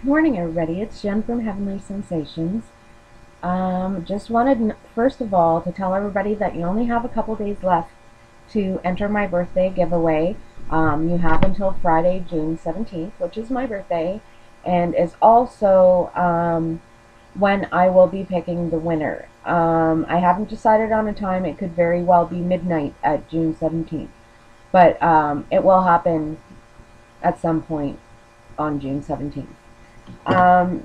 Good morning, everybody. It's Jen from Heavenly Sensations. Just wanted, first of all, to tell everybody that you only have a couple days left to enter my birthday giveaway. You have until Friday, June 17th, which is my birthday, and is also when I will be picking the winner. I haven't decided on a time. It could very well be midnight at June 17th, but it will happen at some point on June 17th. Um,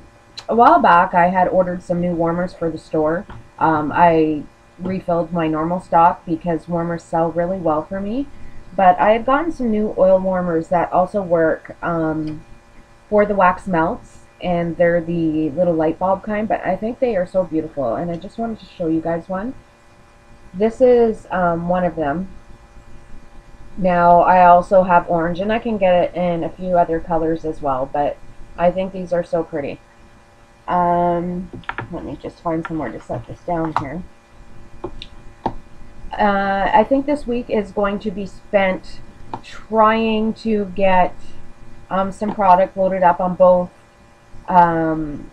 a while back, I had ordered some new warmers for the store. I refilled my normal stock because warmers sell really well for me. But I had gotten some new oil warmers that also work for the wax melts, and they're the little light bulb kind, but I think they are so beautiful, and I just wanted to show you guys one. This is one of them. Now, I also have orange, and I can get it in a few other colors as well, but I think these are so pretty. Let me just find somewhere to set this down here. I think this week is going to be spent trying to get some product loaded up on both um,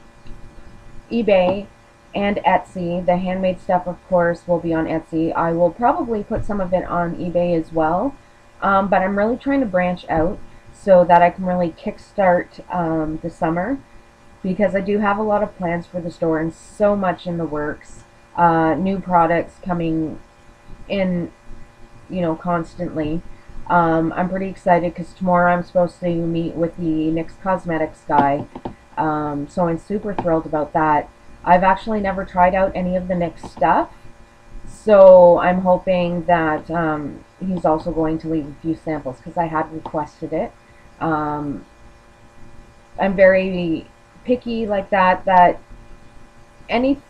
eBay and Etsy. The handmade stuff, of course, will be on Etsy. I will probably put some of it on eBay as well, but I'm really trying to branch out so that I can really kickstart the summer, because I do have a lot of plans for the store and so much in the works. New products coming in, constantly. I'm pretty excited because tomorrow I'm supposed to meet with the NYX Cosmetics guy, so I'm super thrilled about that. I've actually never tried out any of the NYX stuff, so I'm hoping that he's also going to leave a few samples because I had requested it. Um, I'm very picky like that any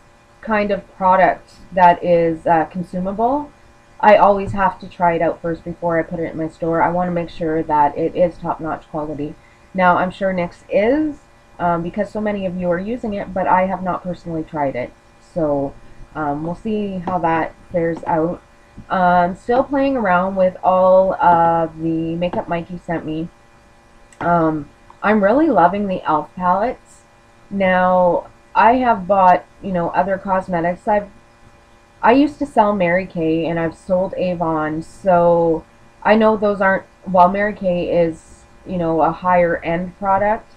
kind of product that is consumable, I always have to try it out first before I put it in my store. I want to make sure that it is top-notch quality. Now, I'm sure NYX is, because so many of you are using it, but I have not personally tried it. So we'll see how that fares out. Still playing around with all of the makeup Mikey sent me. I'm really loving the e.l.f. palettes. Now, I have bought, other cosmetics. I used to sell Mary Kay, and I've sold Avon, so I know those aren't, while Mary Kay is, a higher end product,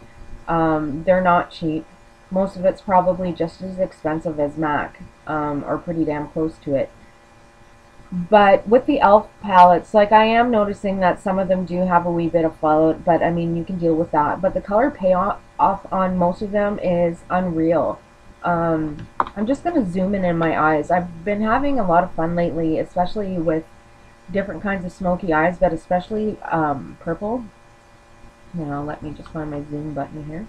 they're not cheap. Most of it's probably just as expensive as MAC, or pretty damn close to it. But with the e.l.f. palettes, like, I am noticing that some of them do have a wee bit of fallout, but I mean, you can deal with that. But the color payoff on most of them is unreal. I'm just going to zoom in my eyes. I've been having a lot of fun lately, especially with different kinds of smoky eyes, but especially purple. Now, let me just find my zoom button here.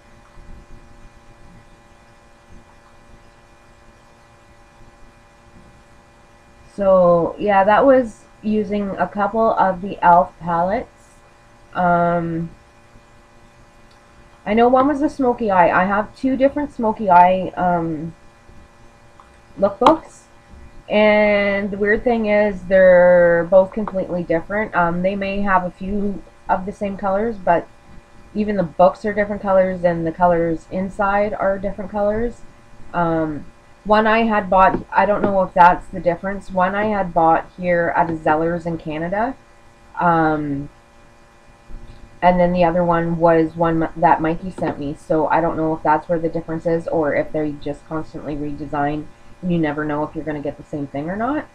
So, yeah, that was using a couple of the e.l.f. palettes. Um, I know one was a smoky eye. I have two different smoky eye lookbooks. And the weird thing is they're both completely different. They may have a few of the same colors, but even the books are different colors and the colors inside are different colors. Um, One I had bought, I don't know if that's the difference. One I had bought here at a Zellers in Canada. Um, and then the other one was one that Mikey sent me. So I don't know if that's where the difference is, or if they just constantly redesign and you never know if you're going to get the same thing or not.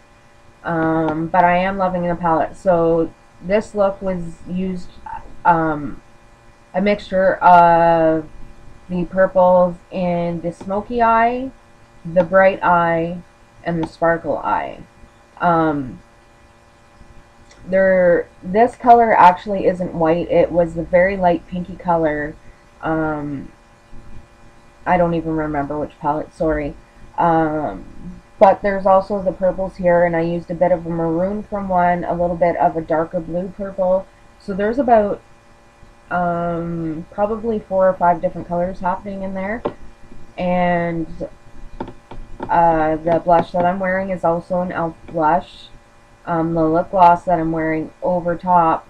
But I am loving the palette. So this look was used a mixture of the purples in the smoky eye, the bright eye, and the sparkle eye. Um, this color actually isn't white. It was the very light pinky color. Um, I don't even remember which palette, sorry. Um, but there's also the purples here, and I used a bit of a maroon from one, a little bit of a darker blue purple. So there's about probably 4 or 5 different colors happening in there. And the blush that I'm wearing is also an e.l.f. blush. The lip gloss that I'm wearing over top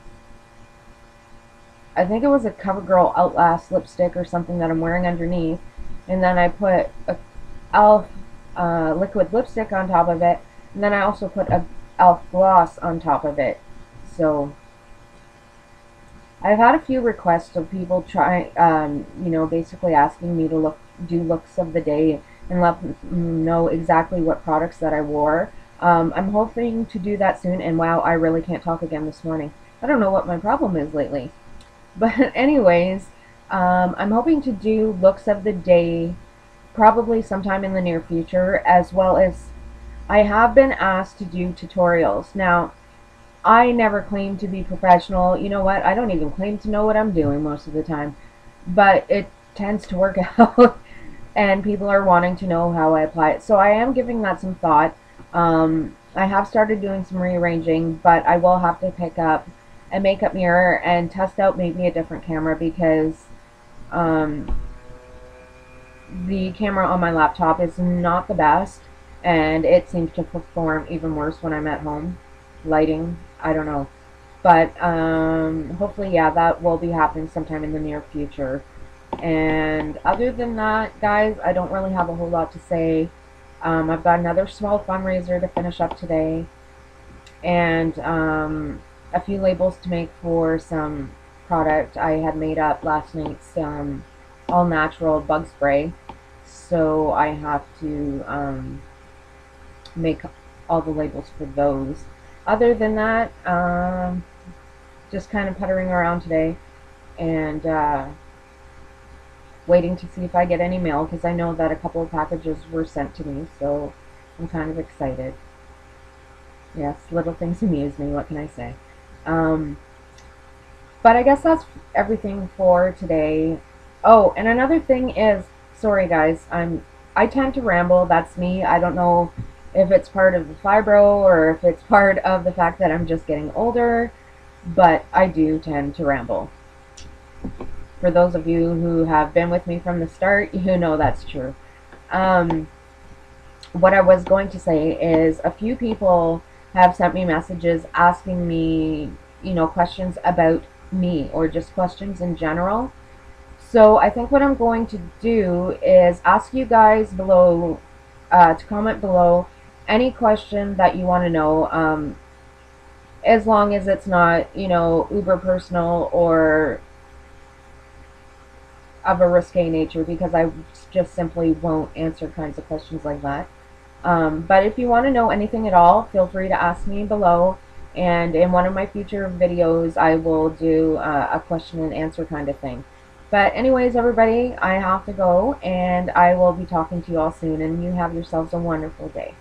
I think it was a CoverGirl Outlast lipstick or something that I'm wearing underneath, and then I put a e.l.f. Liquid lipstick on top of it, and then I also put a e.l.f. gloss on top of it. So I've had a few requests of people basically asking me to do looks of the day and let them know exactly what products that I wore. I'm hoping to do that soon, and wow, I really can't talk again this morning. I don't know what my problem is lately. But anyways, I'm hoping to do looks of the day probably sometime in the near future, as well as I have been asked to do tutorials. Now, I never claim to be professional. You know what? I don't even claim to know what I'm doing most of the time. But it tends to work out, and people are wanting to know how I apply it. So I am giving that some thought. I have started doing some rearranging, but I will have to pick up a makeup mirror and test out maybe a different camera, because the camera on my laptop is not the best, and it seems to perform even worse when I'm at home. Lighting, I don't know. But hopefully, yeah, that will be happening sometime in the near future. And other than that, guys, I don't really have a whole lot to say. I've got another small fundraiser to finish up today, and a few labels to make for some product I had made up last night's all natural bug spray. So I have to make all the labels for those. Other than that, just kind of puttering around today, and waiting to see if I get any mail, because I know that a couple of packages were sent to me, so I'm kind of excited. Yes, little things amuse me, what can I say? But I guess that's everything for today. Oh, and another thing is, sorry guys, I tend to ramble. That's me. I don't know if it's part of the fibro or if it's part of the fact that I'm just getting older, but I do tend to ramble. For those of you who have been with me from the start, you know that's true. What I was going to say is, a few people have sent me messages asking me, questions about me, or just questions in general. So I think what I'm going to do is ask you guys below, to comment below any question that you want to know, as long as it's not, uber personal or of a risque nature, because I just simply won't answer kinds of questions like that. But if you want to know anything at all, feel free to ask me below, and in one of my future videos I will do a question and answer kind of thing. But anyways, everybody, I have to go, and I will be talking to you all soon, and you have yourselves a wonderful day.